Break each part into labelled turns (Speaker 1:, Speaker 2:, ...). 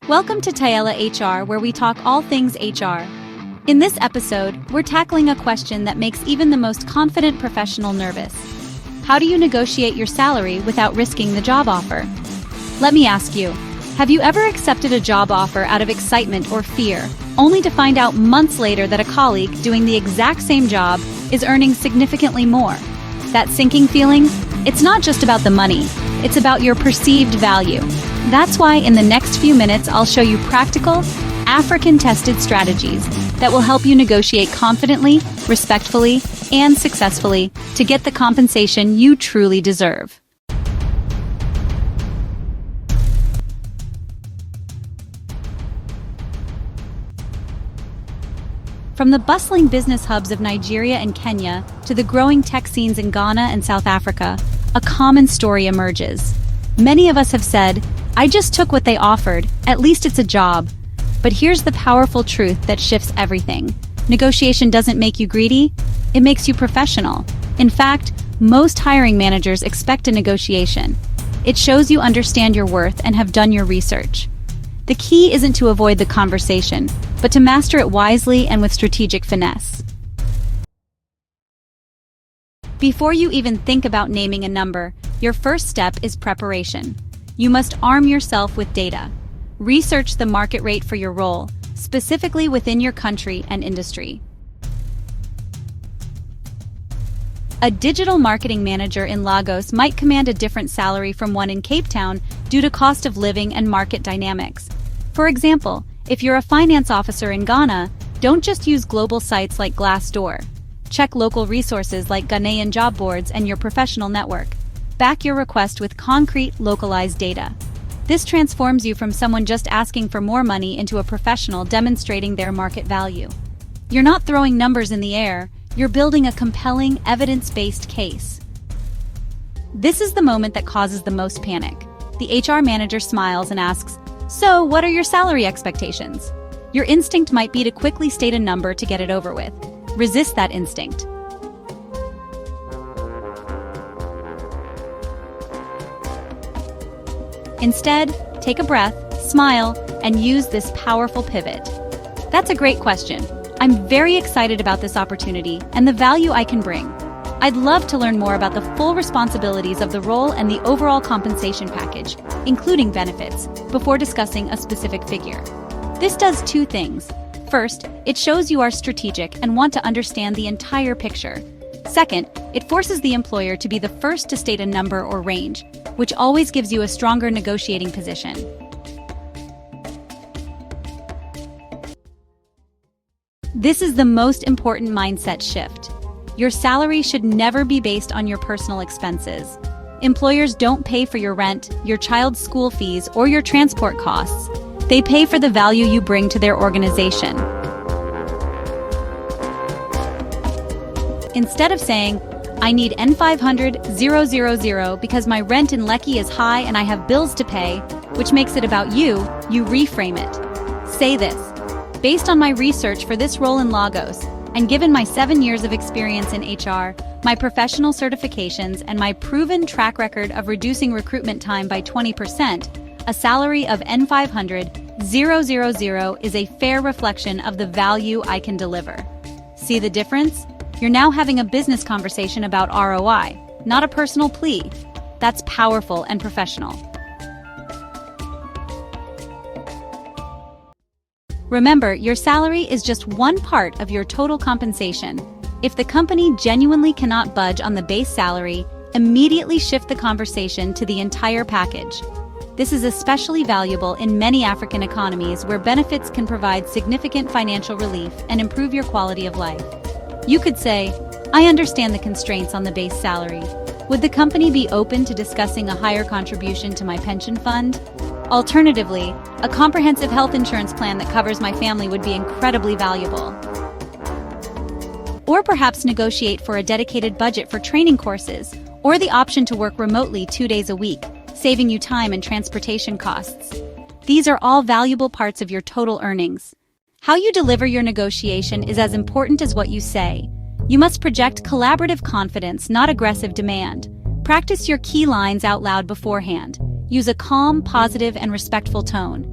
Speaker 1: Welcome to Taela HR, where we talk all things HR. In this episode, we're tackling a question that makes even the most confident professional nervous. How do you negotiate your salary without risking the job offer? Let me ask you, have you ever accepted a job offer out of excitement or fear, only to find out months later that a colleague doing the exact same job is earning significantly more? That sinking feeling? It's not just about the money, it's about your perceived value. That's why in the next few minutes I'll show you practical, African-tested strategies that will help you negotiate confidently, respectfully, and successfully to get the compensation you truly deserve. From the bustling business hubs of Nigeria and Kenya to the growing tech scenes in Ghana and South Africa, a common story emerges. Many of us have said, "I just took what they offered, at least it's a job." But here's the powerful truth that shifts everything. Negotiation doesn't make you greedy, it makes you professional. In fact, most hiring managers expect a negotiation. It shows you understand your worth and have done your research. The key isn't to avoid the conversation, but to master it wisely and with strategic finesse. Before you even think about naming a number, your first step is preparation. You must arm yourself with data. Research the market rate for your role, specifically within your country and industry. A digital marketing manager in Lagos might command a different salary from one in Cape Town due to cost of living and market dynamics. For example, if you're a finance officer in Ghana, don't just use global sites like Glassdoor. Check local resources like Ghanaian job boards and your professional network. Back your request with concrete, localized data. This transforms you from someone just asking for more money into a professional demonstrating their market value. You're not throwing numbers in the air, you're building a compelling, evidence-based case. This is the moment that causes the most panic. The HR manager smiles and asks, "So, what are your salary expectations?" Your instinct might be to quickly state a number to get it over with. Resist that instinct. Instead, take a breath, smile, and use this powerful pivot. That's a great question. I'm very excited about this opportunity and the value I can bring. I'd love to learn more about the full responsibilities of the role and the overall compensation package, including benefits, before discussing a specific figure. This does two things. First, it shows you are strategic and want to understand the entire picture. Second, it forces the employer to be the first to state a number or range, which always gives you a stronger negotiating position. This is the most important mindset shift. Your salary should never be based on your personal expenses. Employers don't pay for your rent, your child's school fees, or your transport costs. They pay for the value you bring to their organization. Instead of saying, "I need N500,000 because my rent in Lekki is high and I have bills to pay," which makes it about you, you reframe it. Say this: "Based on my research for this role in Lagos, and given my 7 years of experience in HR, my professional certifications, and my proven track record of reducing recruitment time by 20%, a salary of N500,000 is a fair reflection of the value I can deliver." See the difference? You're now having a business conversation about ROI, not a personal plea. That's powerful and professional. Remember, your salary is just one part of your total compensation. If the company genuinely cannot budge on the base salary, immediately shift the conversation to the entire package. This is especially valuable in many African economies where benefits can provide significant financial relief and improve your quality of life. You could say, "I understand the constraints on the base salary. Would the company be open to discussing a higher contribution to my pension fund? Alternatively, a comprehensive health insurance plan that covers my family would be incredibly valuable." Or perhaps negotiate for a dedicated budget for training courses, or the option to work remotely 2 days a week, saving you time and transportation costs. These are all valuable parts of your total earnings. How you deliver your negotiation is as important as what you say. You must project collaborative confidence, not aggressive demand. Practice your key lines out loud beforehand. Use a calm, positive, and respectful tone.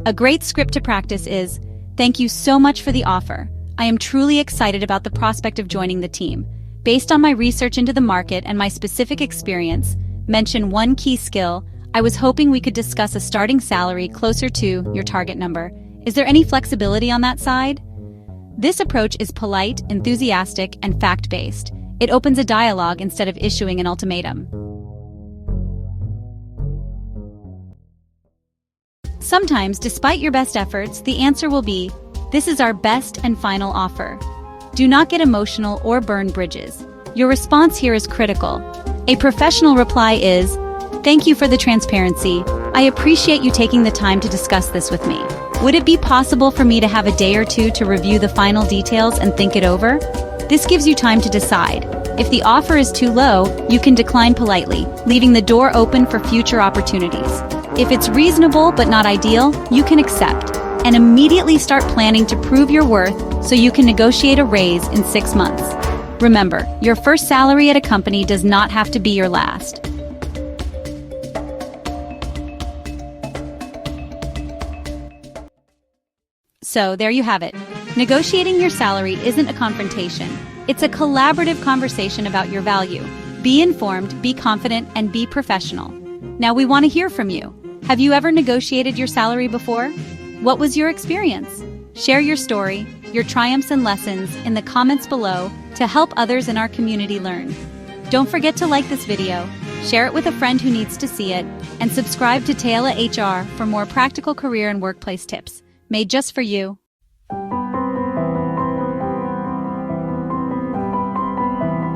Speaker 1: A great script to practice is, "Thank you so much for the offer. I am truly excited about the prospect of joining the team. Based on my research into the market and my specific experience, mention one key skill. I was hoping we could discuss a starting salary closer to your target number. Is there any flexibility on that side?" This approach is polite, enthusiastic, and fact-based. It opens a dialogue instead of issuing an ultimatum. Sometimes, despite your best efforts, the answer will be, "This is our best and final offer." Do not get emotional or burn bridges. Your response here is critical. A professional reply is, "Thank you for the transparency. I appreciate you taking the time to discuss this with me. Would it be possible for me to have a day or two to review the final details and think it over?" This gives you time to decide. If the offer is too low, you can decline politely, leaving the door open for future opportunities. If it's reasonable but not ideal, you can accept, and immediately start planning to prove your worth so you can negotiate a raise in 6 months. Remember, your first salary at a company does not have to be your last. So there you have it. Negotiating your salary isn't a confrontation. It's a collaborative conversation about your value. Be informed, be confident, and be professional. Now we want to hear from you. Have you ever negotiated your salary before? What was your experience? Share your story, your triumphs and lessons in the comments below to help others in our community learn. Don't forget to like this video, share it with a friend who needs to see it, and subscribe to Taela HR for more practical career and workplace tips, made just for you.